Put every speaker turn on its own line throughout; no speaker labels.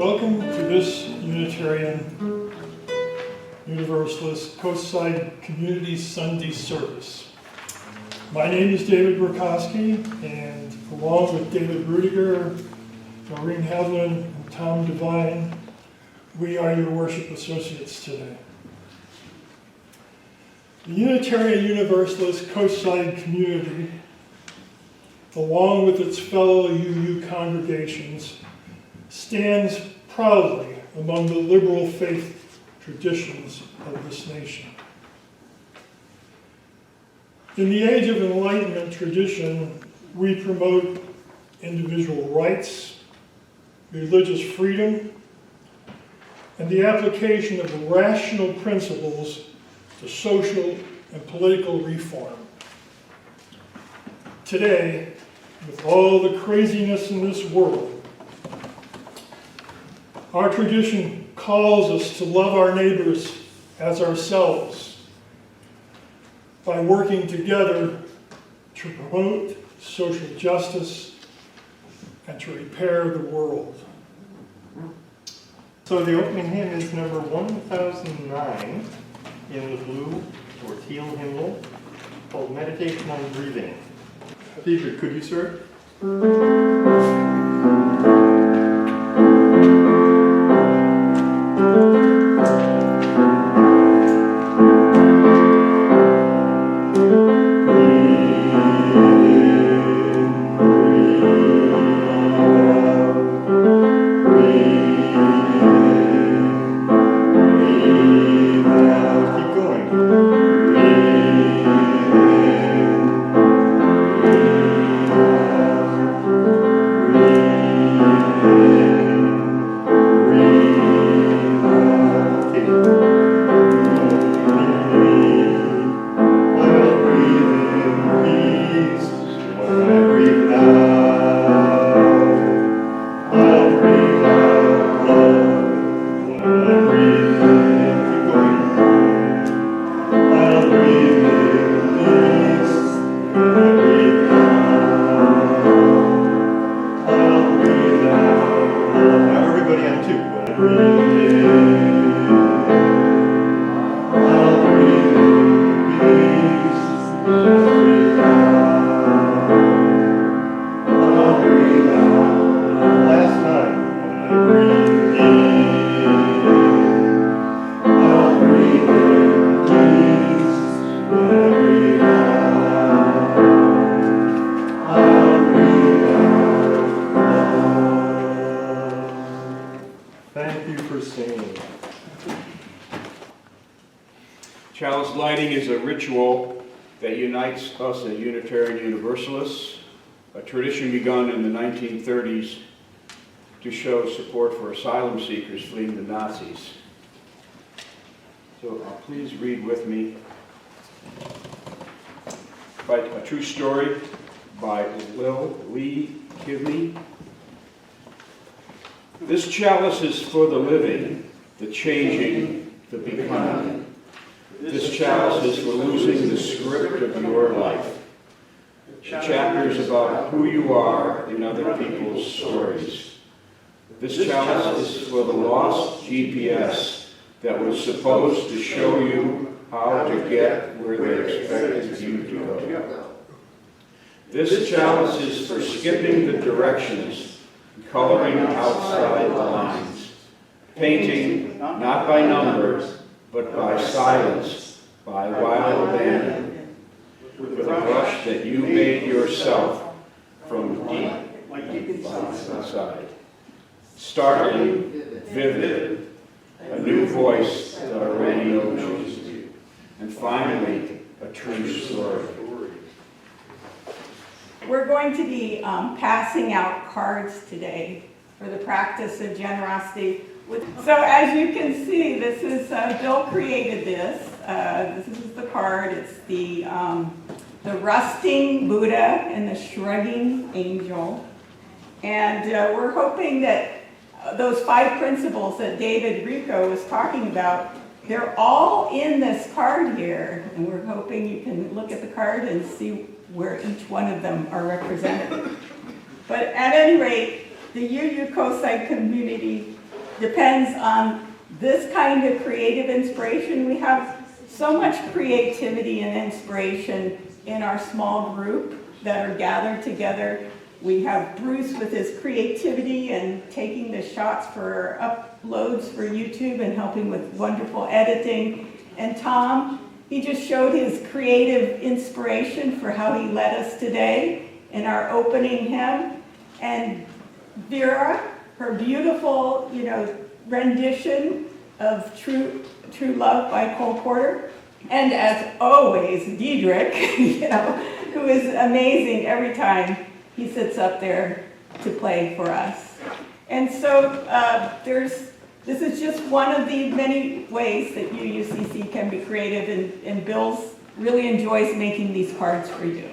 Welcome to this Unitarian Universalist Coastside Community Sunday service. My name is David Burkowski, and along with David Rudiger, Maureen Heavlin, and Tom Devine, we are your worship associates today. The Unitarian Universalist Coastside community, along with its fellow UU congregations, stands proudly among the liberal faith traditions of this nation. In the age of Enlightenment tradition, we promote individual rights, religious freedom, and the application of rational principles to social and political reform. Today, with all the craziness in this world, our tradition calls us to love our neighbors as ourselves by working together to promote social justice and to repair the world.
So the opening hymn is number 1009 in the blue or teal hymnal, called Meditation on Breathing. David, could you start?
Chalice lighting is a ritual that unites us as Unitarian Universalists, a tradition begun in the 1930s to show support for asylum seekers fleeing the Nazis. So please read with me a true story by Lee Kivney. This chalice is for the living, the changing, the becoming. This chalice is for losing the script of your life. The chapters about who you are in other people's stories. This chalice is for the lost GPS that was supposed to show you how to get where they expected you to go. This chalice is for skipping the directions, coloring outside the lines, painting not by numbers, but by silence, by wild abandon, with a brush that you made yourself from deep inside. Startling, vivid, a new voice that already knows you, and finally, a true story.
We're going to be passing out cards today for the practice of generosity. So as you can see, this is, Bill created this. This is the card. It's the rusting Buddha and the shrugging angel. And we're hoping that those 5 principles that David Rico was talking about, they're all in this card here. And we're hoping you can look at the card and see where each one of them are represented. But at any rate, the UU Coastside community depends on this kind of creative inspiration. We have so much creativity and inspiration in our small group that are gathered together. We have Bruce with his creativity and taking the shots for uploads for YouTube and helping with wonderful editing. And Tom, he just showed his creative inspiration for how he led us today in our opening hymn. And Vera, her beautiful, rendition of True Love by Cole Porter. And as always, Diedrich, who is amazing every time he sits up there to play for us. And so this is just one of the many ways that UUCC can be creative, and Bill really enjoys making these cards for you.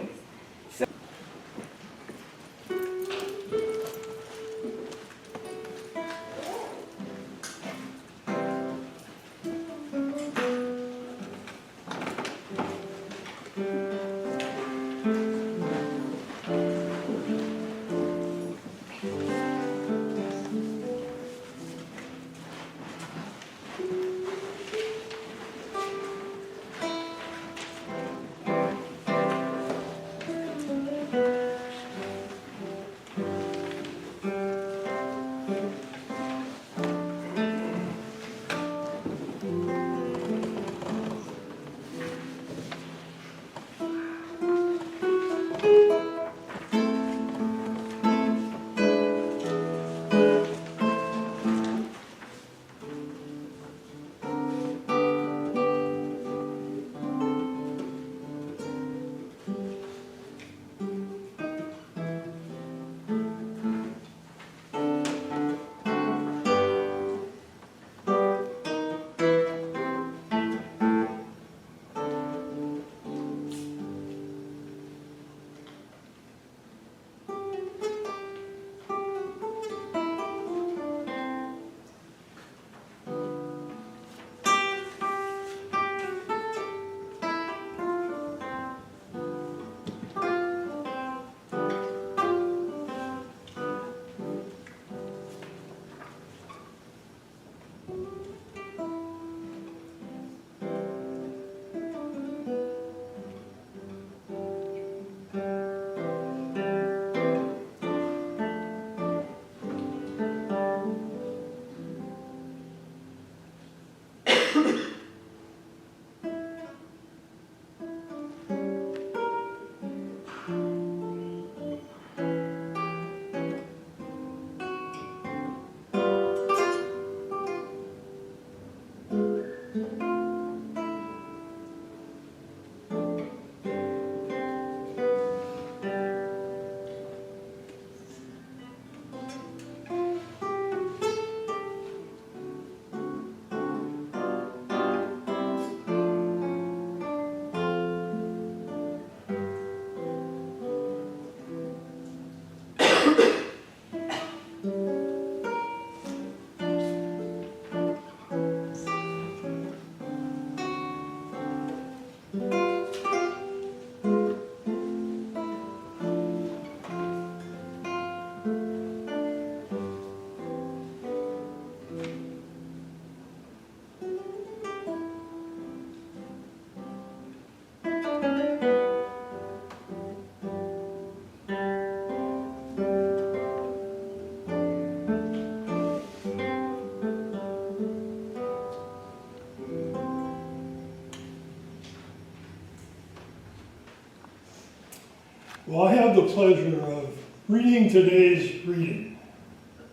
Well, I have the pleasure of reading today's reading,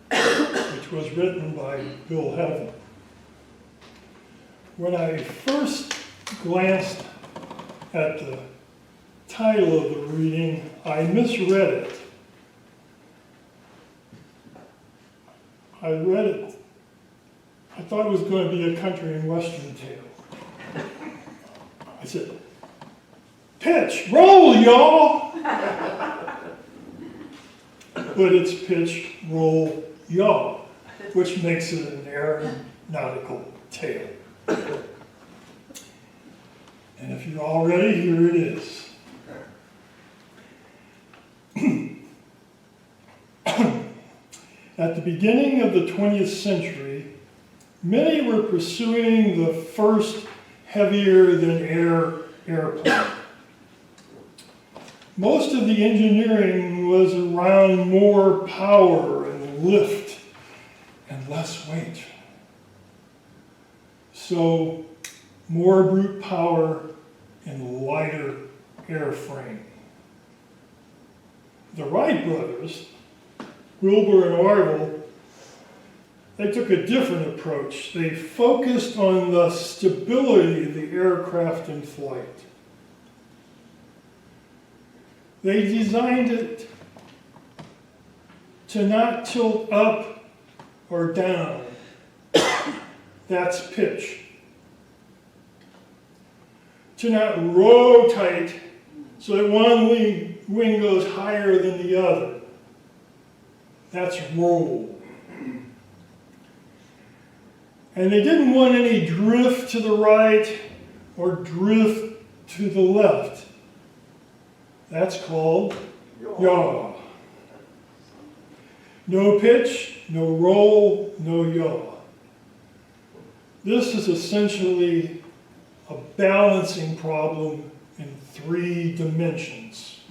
which was written by Bill Heavlin. When I first glanced at the title of the reading, I misread it. I thought it was going to be a country and western tale. I said, pitch, roll, y'all! But it's pitch, roll, yaw, which makes it an aeronautical tale. And if you're all ready, here it is. At the beginning of the 20th century, Many were pursuing the first heavier-than-air airplane. Most of the engineering was around more power and lift and less weight. So, more brute power and lighter airframe. The Wright brothers, Wilbur and Orville, they took a different approach. They focused on the stability of the aircraft in flight. They designed it to not tilt up or down. That's pitch. To not rotate so that one wing goes higher than the other. That's roll. And they didn't want any drift to the right or drift to the left. That's called yaw. No pitch, no roll, no yaw. This is essentially a balancing problem in 3 dimensions.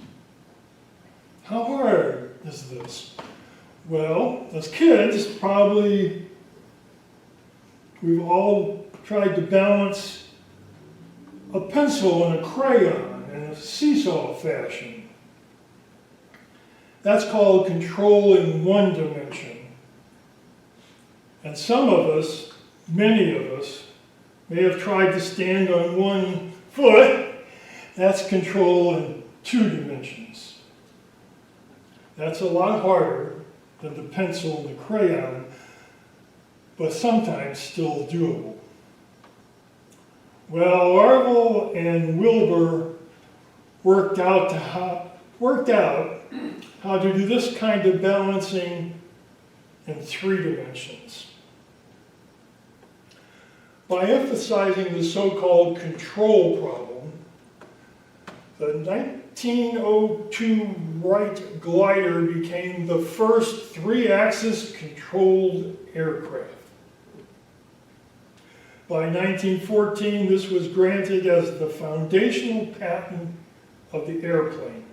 How hard is this? Well, as kids, probably we've all tried to balance a pencil and a crayon in a seesaw fashion. That's called controlling 1 dimension. And some of us, many of us, may have tried to stand on 1 foot. That's control in 2 dimensions. That's a lot harder than the pencil and the crayon, but sometimes still doable. Well, Orville and Wilbur worked out how to do this kind of balancing in 3 dimensions. By emphasizing the so-called control problem, the 1902 Wright glider became the first 3-axis controlled aircraft. By 1914, this was granted as the foundational patent of the airplane,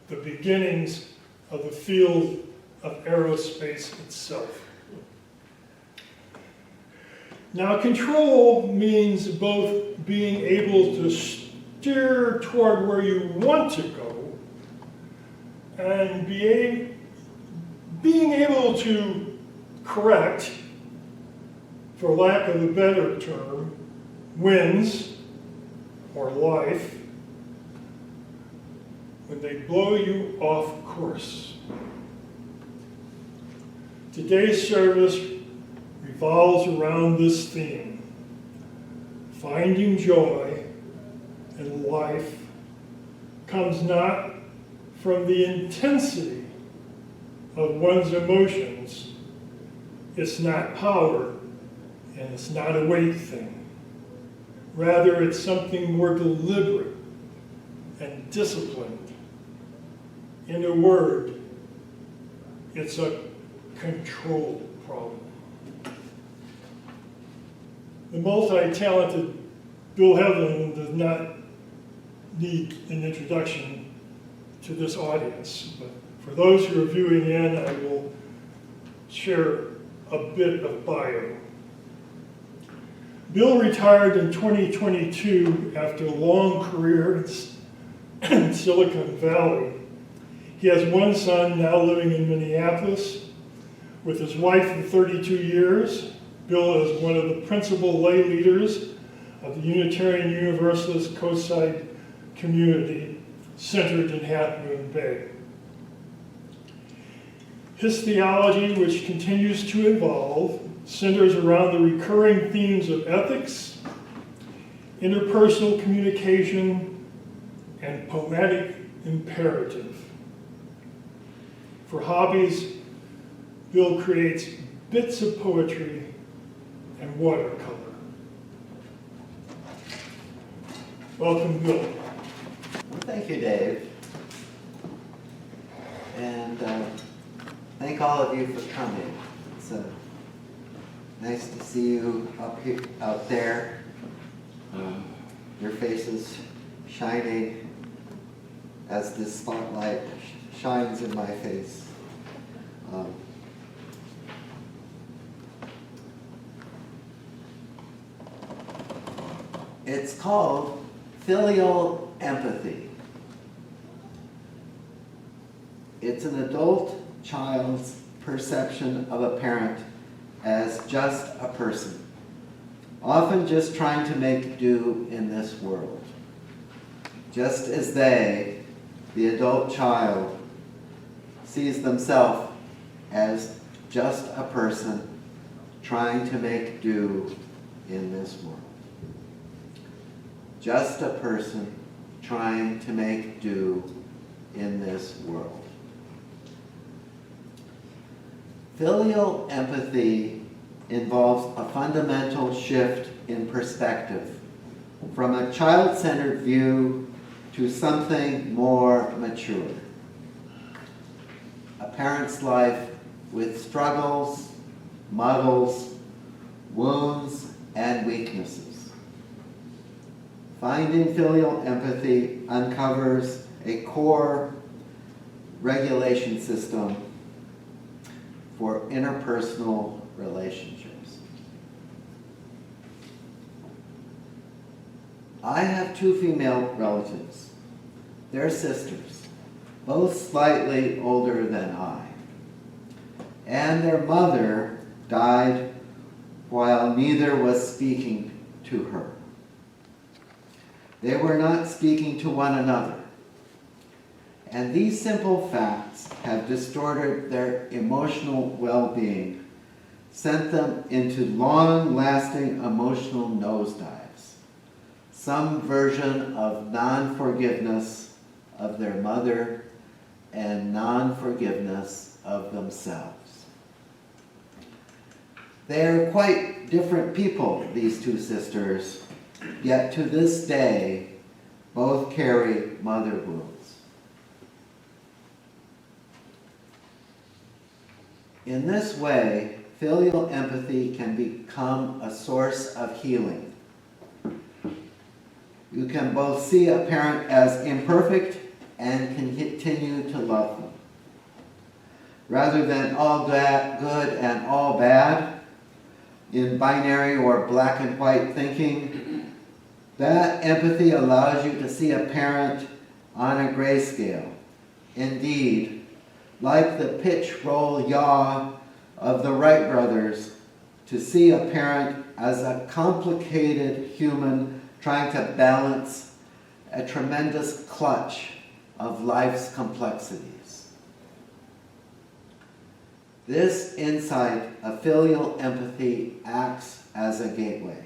the beginnings of the field of aerospace itself. Now, control means both being able to steer toward where you want to go and being able to correct, for lack of a better term, winds or life when they blow you off course. Today's service revolves around this theme: finding joy in life comes not from the intensity of one's emotions. It's not power, and it's not a weight thing. Rather, it's something more deliberate and disciplined. In a word, it's a control problem. The multi-talented Bill Heavlin does not need an introduction to this audience, but for those who are viewing in, I will share a bit of bio. Bill retired in 2022 after a long career in Silicon Valley. He has 1 son now living in Minneapolis. With his wife of 32 years, Bill is one of the principal lay leaders of the Unitarian Universalist Coastside community centered in Half Moon Bay. His theology, which continues to evolve, centers around the recurring themes of ethics, interpersonal communication, and poetic imperative. For hobbies, Bill creates bits of poetry and watercolor. Welcome, Bill.
Well, thank you, Dave. And thank all of you for coming. It's Nice to see you up here, out there. Your faces shining as this spotlight shines in my face. It's called filial empathy. It's an adult child's perception of a parent as just a person, often just trying to make do in this world. Just as they, the adult child, sees themselves as just a person trying to make do in this world. Just a person trying to make do in this world. Filial empathy involves a fundamental shift in perspective from a child-centered view to something more mature. A parent's life with struggles, muddles, wounds, and weaknesses. Finding filial empathy uncovers a core regulation system for interpersonal relationships. I have two female relatives. They're sisters, both slightly older than I. And their mother died while neither was speaking to her. They were not speaking to one another. And these simple facts have distorted their emotional well-being, sent them into long-lasting emotional nosedives, some version of non-forgiveness of their mother and non-forgiveness of themselves. They are quite different people, these two sisters, yet to this day, both carry mother wounds. In this way, filial empathy can become a source of healing. You can both see a parent as imperfect and can continue to love them. Rather than all good and all bad, in binary or black and white thinking, that empathy allows you to see a parent on a grayscale. Indeed, like the pitch, roll, yaw of the Wright brothers, to see a parent as a complicated human trying to balance a tremendous clutch of life's complexities. This insight of filial empathy acts as a gateway.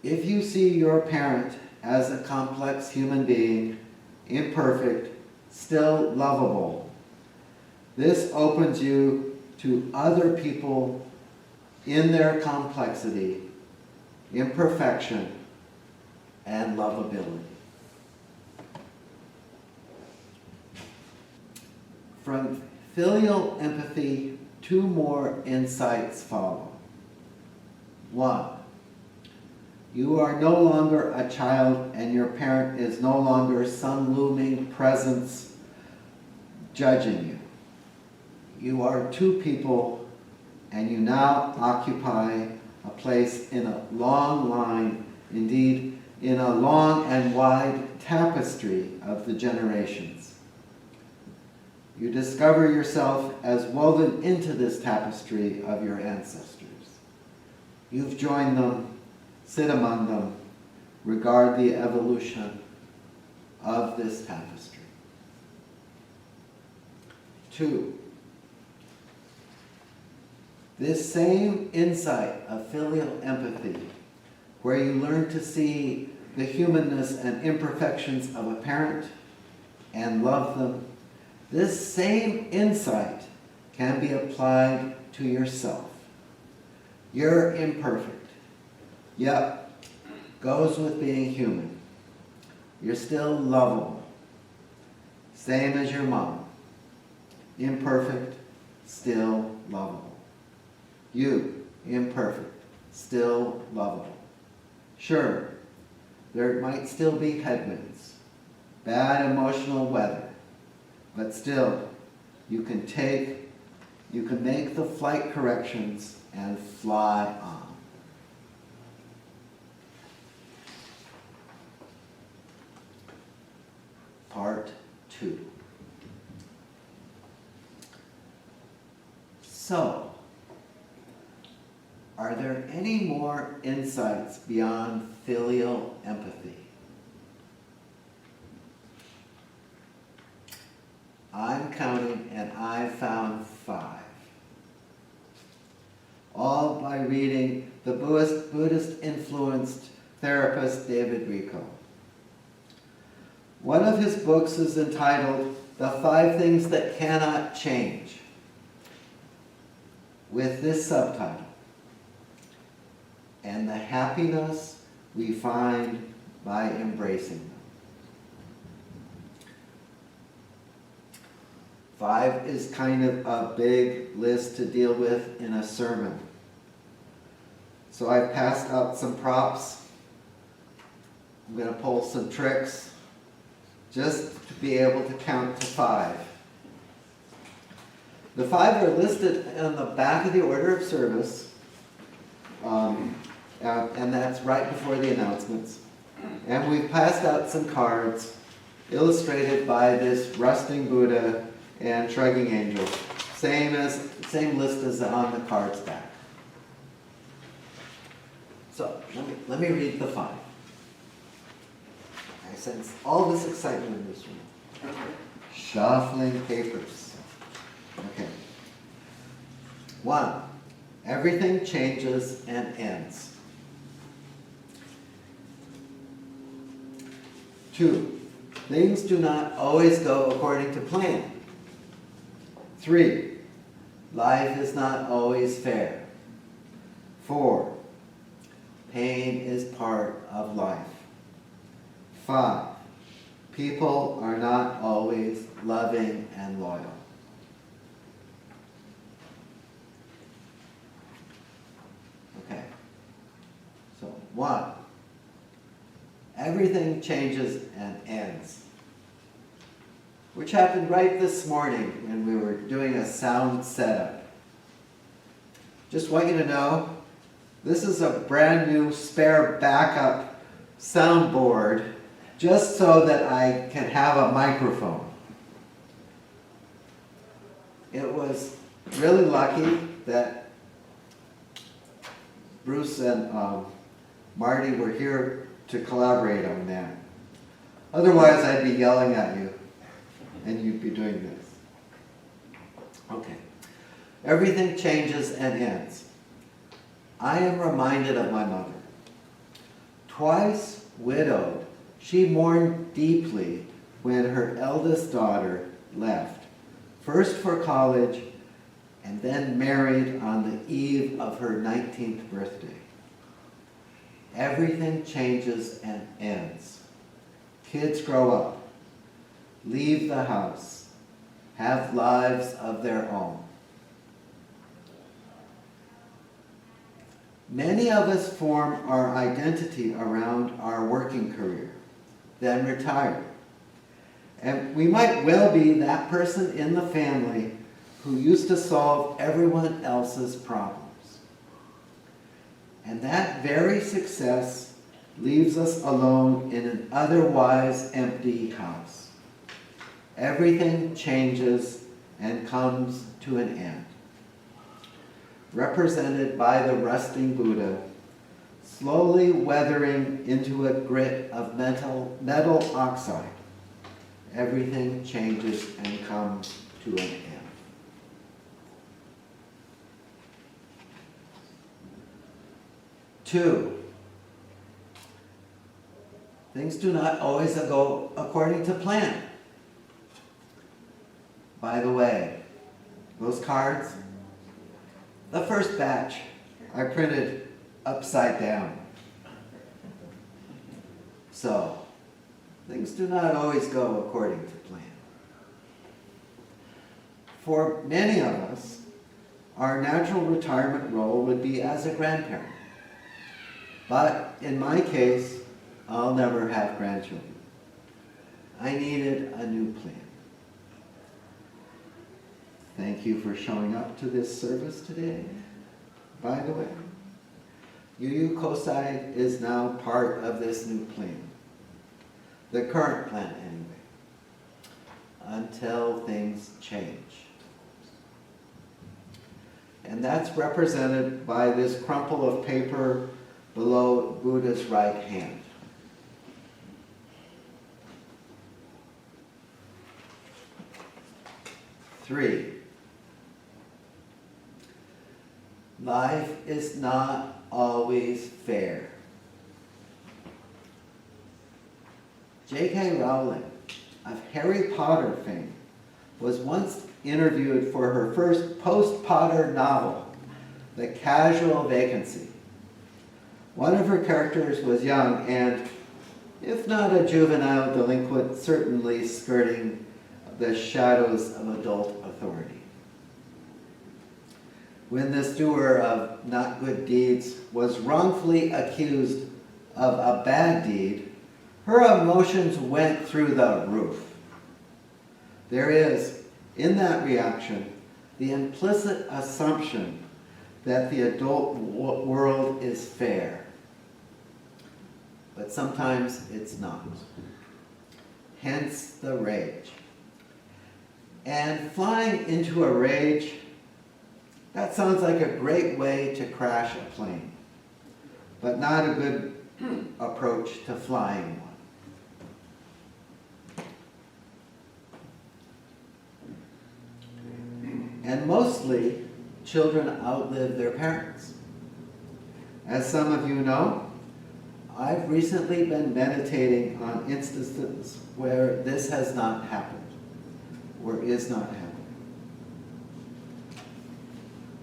If you see your parent as a complex human being, imperfect, still lovable, this opens you to other people in their complexity, imperfection, and lovability. From filial empathy, two more insights follow. One, you are no longer a child and your parent is no longer some looming presence judging you. You are two people and you now occupy a place in a long line, indeed in a long and wide tapestry of the generations. You discover yourself as woven into this tapestry of your ancestors. You've joined them, sit among them, regard the evolution of this tapestry. Two, this same insight of filial empathy, where you learn to see the humanness and imperfections of a parent and love them, this same insight can be applied to yourself. You're imperfect. Yep, goes with being human. You're still lovable. Same as your mom. Imperfect, still lovable. You, imperfect, still lovable. Sure, there might still be headwinds, bad emotional weather, but still, you can make the flight corrections and fly on. Part 2. So, are there any more insights beyond filial empathy? I'm counting and I found 5. All by reading the Buddhist-influenced therapist David Rico. One of his books is entitled The 5 Things That Cannot Change, with this subtitle, And the Happiness We Find by Embracing Them. 5 is kind of a big list to deal with in a sermon. So I've passed out some props. I'm going to pull some tricks just to be able to count to 5. The 5 are listed on the back of the order of service, and that's right before the announcements. And we've passed out some cards illustrated by this rusting Buddha and shrugging angel. Same list as on the cards back. So let me read the 5. I sense all this excitement in this room. Shuffling papers. Okay. 1. Everything changes and ends. 2. Things do not always go according to plan. 3. Life is not always fair. 4. Pain is part of life. 5. People are not always loving and loyal. Okay. So 1. Everything changes and ends. Which happened right this morning when we were doing a sound setup. Just want you to know, this is a brand new spare backup soundboard just so that I can have a microphone. It was really lucky that Bruce and Marty were here to collaborate on that. Otherwise, I'd be yelling at you and you'd be doing this. Okay. Everything changes and ends. I am reminded of my mother. Twice widowed, she mourned deeply when her eldest daughter left, first for college and then married on the eve of her 19th birthday. Everything changes and ends. Kids grow up, leave the house, have lives of their own. Many of us form our identity around our working career, then retire. And we might well be that person in the family who used to solve everyone else's problems. And that very success leaves us alone in an otherwise empty house. Everything changes and comes to an end. Represented by the rusting Buddha, slowly weathering into a grit of metal oxide. Everything changes and comes to an end. Two, things do not always go according to plan. By the way, those cards, the first batch I printed upside down. So, things do not always go according to plan. For many of us, our natural retirement role would be as a grandparent. But in my case, I'll never have grandchildren. I needed a new plan. Thank you for showing up to this service today. By the way, UU Coastside is now part of this new plan. The current plan, anyway. Until things change. And that's represented by this crumple of paper below Buddha's right hand. Three, life is not always fair. J.K. Rowling of Harry Potter fame was once interviewed for her first post-Potter novel, The Casual Vacancy. One of her characters was young and, if not a juvenile delinquent, certainly skirting the shadows of adult authority. When this doer of not good deeds was wrongfully accused of a bad deed, her emotions went through the roof. There is, in that reaction, the implicit assumption that the adult world is fair. But sometimes it's not. Hence the rage. And flying into a rage, that sounds like a great way to crash a plane, but not a good approach to flying one. And mostly, children outlive their parents. As some of you know, I've recently been meditating on instances where this has not happened, or is not happening.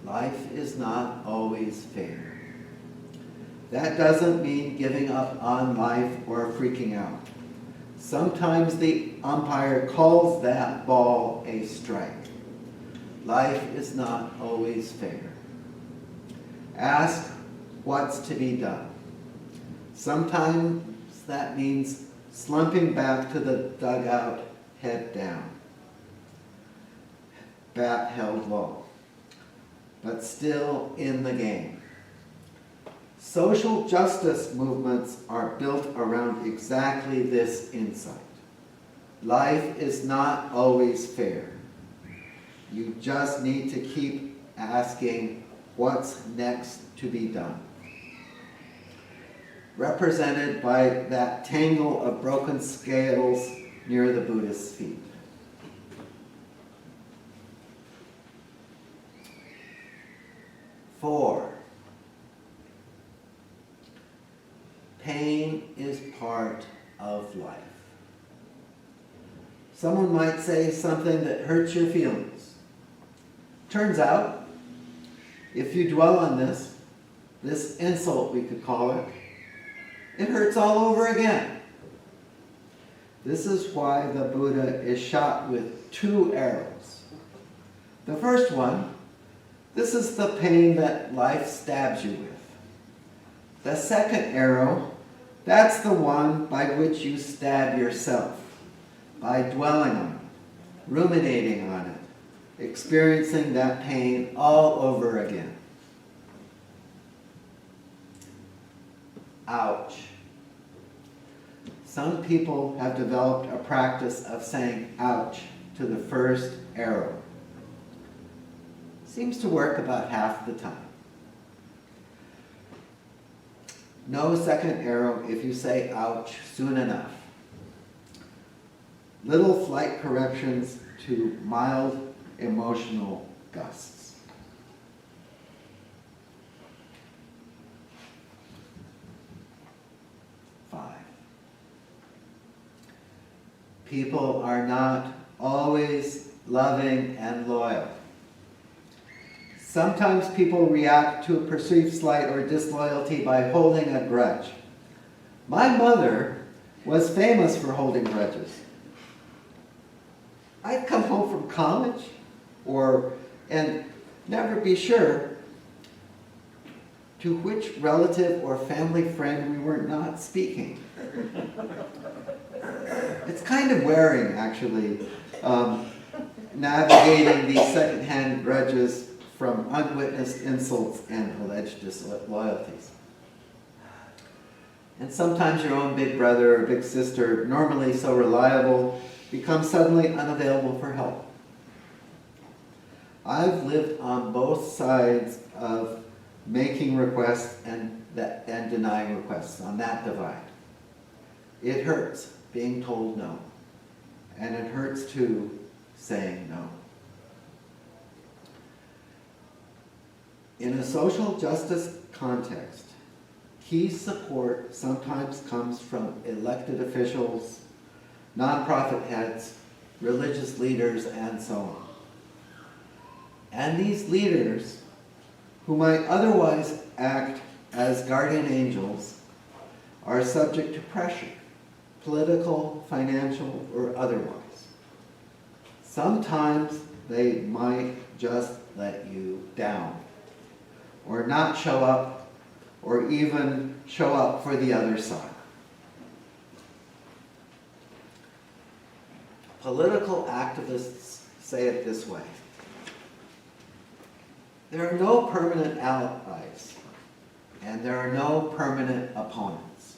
Life is not always fair. That doesn't mean giving up on life or freaking out. Sometimes the umpire calls that ball a strike. Life is not always fair. Ask what's to be done. Sometimes that means slumping back to the dugout, head down, bat held low, but still in the game. Social justice movements are built around exactly this insight. Life is not always fair. You just need to keep asking what's next to be done. Represented by that tangle of broken scales near the Buddhist's feet. Four, pain is part of life. Someone might say something that hurts your feelings. Turns out, if you dwell on this insult we could call it, it hurts all over again. This is why the Buddha is shot with 2 arrows. The first one, this is the pain that life stabs you with. The second arrow, that's the one by which you stab yourself, by dwelling on it, ruminating on it, experiencing that pain all over again. Ouch. Some people have developed a practice of saying ouch to the first arrow. Seems to work about half the time. No second arrow if you say ouch soon enough. Little flight corrections to mild emotional gusts. People are not always loving and loyal. Sometimes people react to a perceived slight or disloyalty by holding a grudge. My mother was famous for holding grudges. I'd come home from college, and never be sure to which relative or family friend we were not speaking. It's kind of wearing, actually, navigating these secondhand grudges from unwitnessed insults and alleged disloyalties. And sometimes your own big brother or big sister, normally so reliable, becomes suddenly unavailable for help. I've lived on both sides of making requests and denying requests, on that divide. It hurts being told no, and it hurts too saying no. In a social justice context, key support sometimes comes from elected officials, nonprofit heads, religious leaders, and so on. And these leaders, who might otherwise act as guardian angels, are subject to pressure, political, financial, or otherwise. Sometimes they might just let you down, or not show up, or even show up for the other side. Political activists say it this way: there are no permanent allies, and there are no permanent opponents.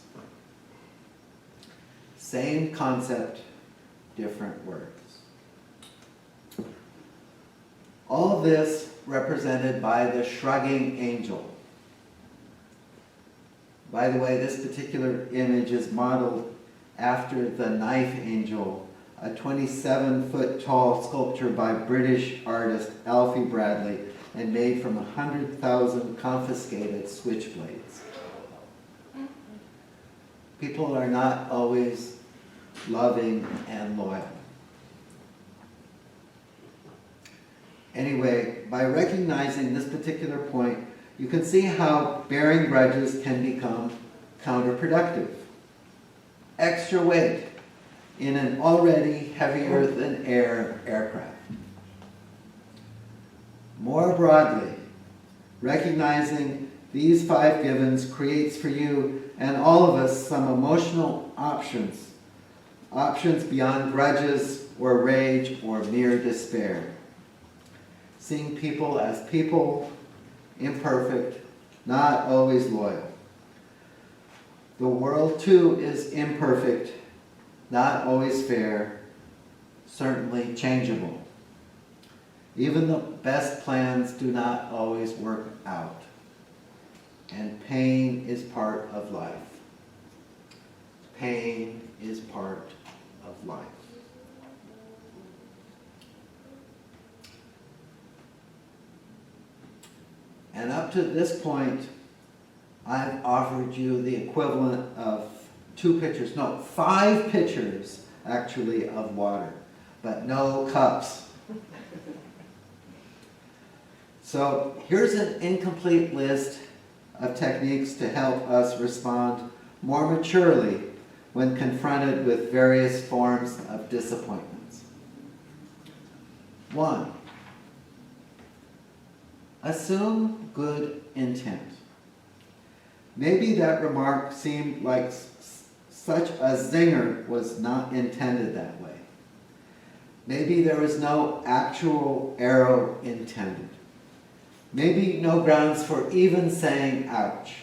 Same concept, different words. All of this represented by the shrugging angel. By the way, this particular image is modeled after the knife angel, a 27-foot tall sculpture by British artist Alfie Bradley, and made from 100,000 confiscated switchblades. People are not always loving and loyal. Anyway, by recognizing this particular point, you can see how bearing grudges can become counterproductive. Extra weight in an already heavier than air aircraft. More broadly, recognizing these 5 givens creates for you and all of us some emotional options beyond grudges or rage or mere despair. Seeing people as people, imperfect, not always loyal. The world too is imperfect, not always fair, certainly changeable. Even the best plans do not always work out, and pain is part of life. Pain is part of life. And up to this point, I've offered you the equivalent of 5 pitchers, actually, of water, but no cups. So here's an incomplete list of techniques to help us respond more maturely when confronted with various forms of disappointments. 1. Assume good intent. Maybe that remark seemed like such a zinger was not intended that way. Maybe there was no actual arrow intended. Maybe no grounds for even saying ouch.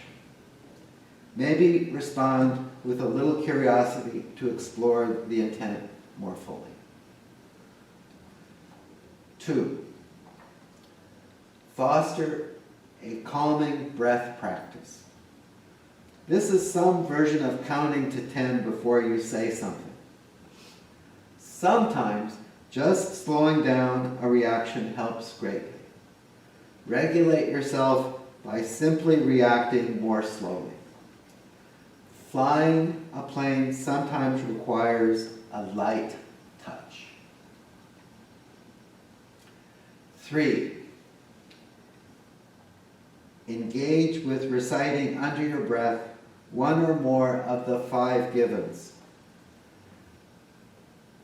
Maybe respond with a little curiosity to explore the intent more fully. 2. Foster a calming breath practice. This is some version of counting to 10 before you say something. Sometimes just slowing down a reaction helps greatly. Regulate yourself by simply reacting more slowly. Flying a plane sometimes requires a light touch. 3. Engage with reciting under your breath one or more of the 5 givens.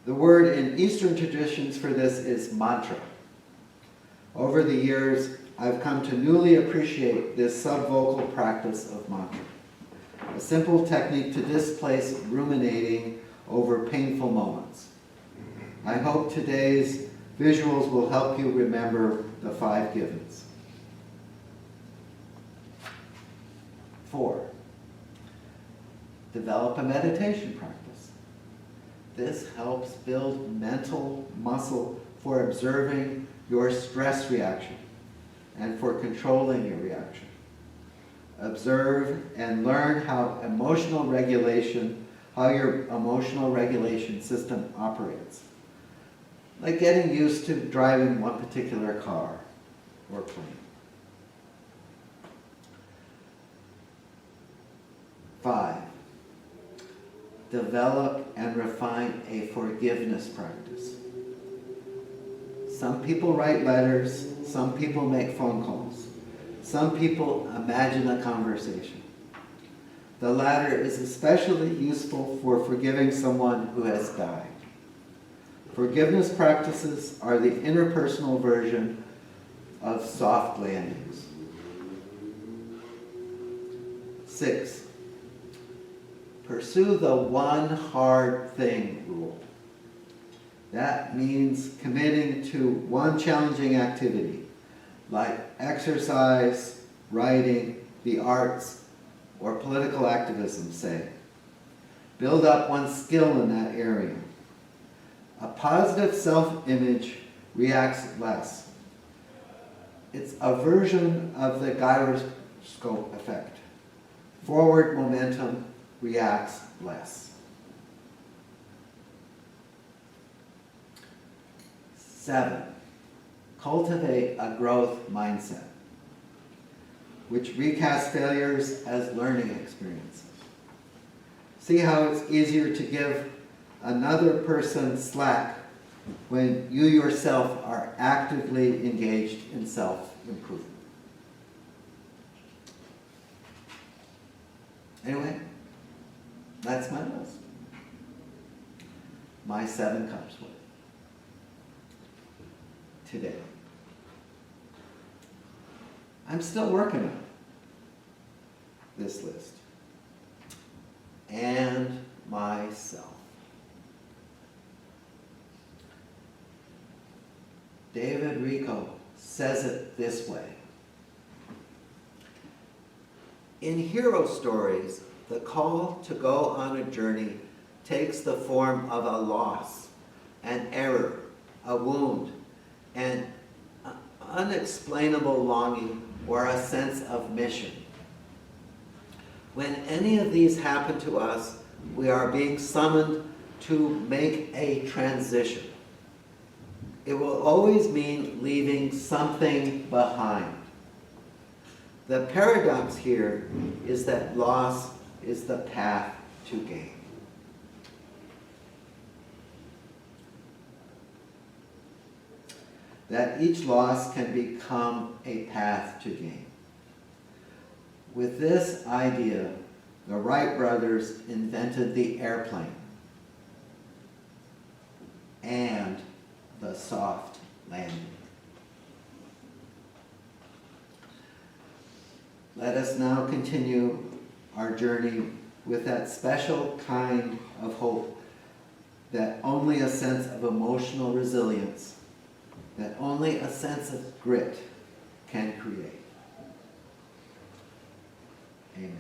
The word in Eastern traditions for this is mantra. Over the years, I've come to newly appreciate this subvocal practice of mantra, a simple technique to displace ruminating over painful moments. I hope today's visuals will help you remember the 5 givens. 4. Develop a meditation practice. This helps build mental muscle for observing your stress reaction and for controlling your reaction. Observe and learn how your emotional regulation system operates. Like getting used to driving one particular car or plane. 5. Develop and refine a forgiveness practice. Some people write letters, some people make phone calls, some people imagine a conversation. The latter is especially useful for forgiving someone who has died. Forgiveness practices are the interpersonal version of soft landings. 6. Pursue the one hard thing rule. That means committing to one challenging activity, like exercise, writing, the arts, or political activism, say. Build up one's skill in that area. A positive self-image reacts less. It's a version of the gyroscope effect. Forward momentum reacts less. 7. Cultivate a growth mindset, which recasts failures as learning experiences. See how it's easier to give another person slack when you yourself are actively engaged in self-improvement. Anyway, that's my list. My 7 cups worth today. I'm still working on this list. And myself. David Rico says it this way. In hero stories, the call to go on a journey takes the form of a loss, an error, a wound, an unexplainable longing, or a sense of mission. When any of these happen to us, we are being summoned to make a transition. It will always mean leaving something behind. The paradox here is that loss is the path to gain. That each loss can become a path to gain. With this idea, the Wright brothers invented the airplane and the soft landing. Let us now continue our journey with that special kind of hope that only a sense of emotional resilience, that only a sense of grit can create. Amen.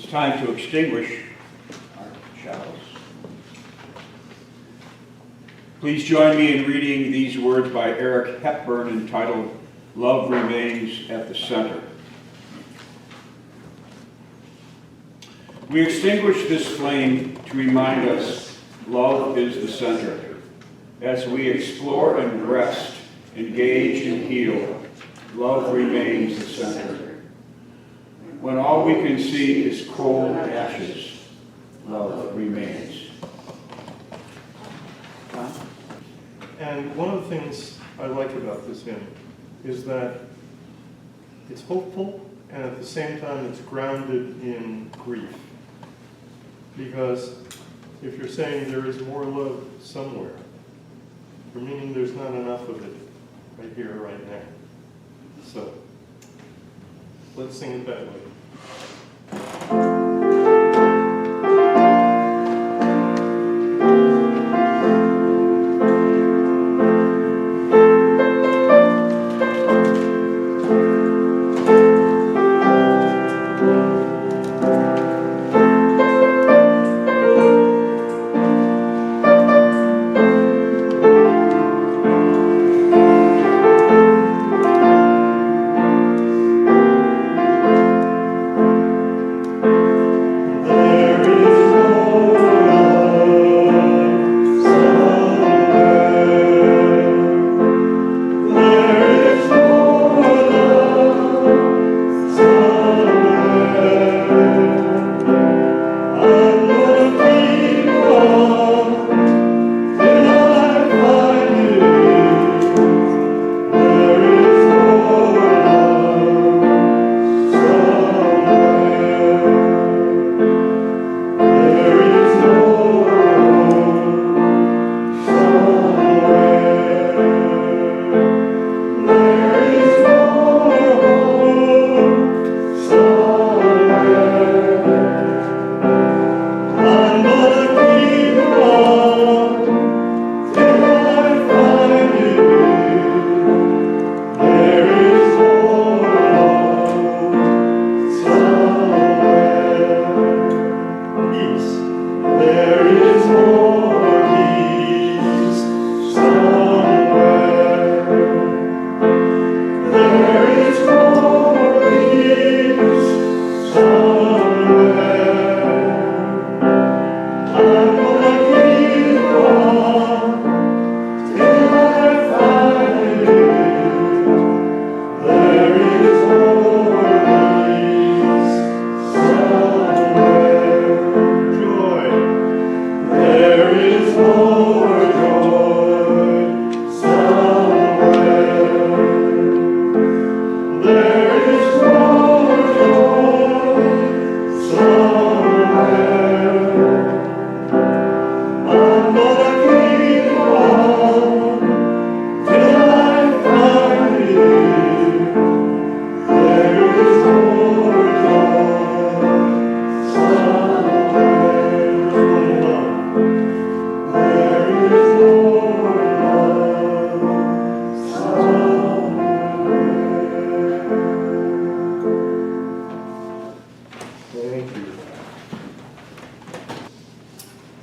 It's time to extinguish our chalice. Please join me in reading these words by Eric Hepburn entitled, "Love Remains at the Center." We extinguish this flame to remind us love is the center. As we explore and rest, engage and heal, love remains the center. When all we can see is cold ashes, love remains.
And one of the things I like about this hymn is that it's hopeful and at the same time it's grounded in grief. Because if you're saying there is more love somewhere, you're meaning there's not enough of it right here, right now. So, let's sing it that way.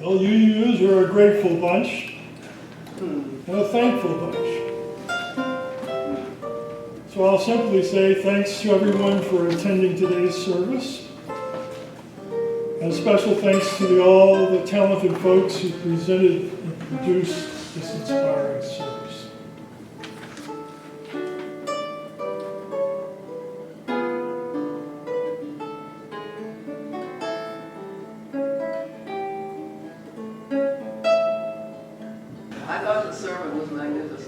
Well, UUs are a grateful bunch and a thankful bunch. So I'll simply say thanks to everyone for attending today's service. And a special thanks to all the talented folks who presented and produced this inspiring service.
I thought the sermon was magnificent.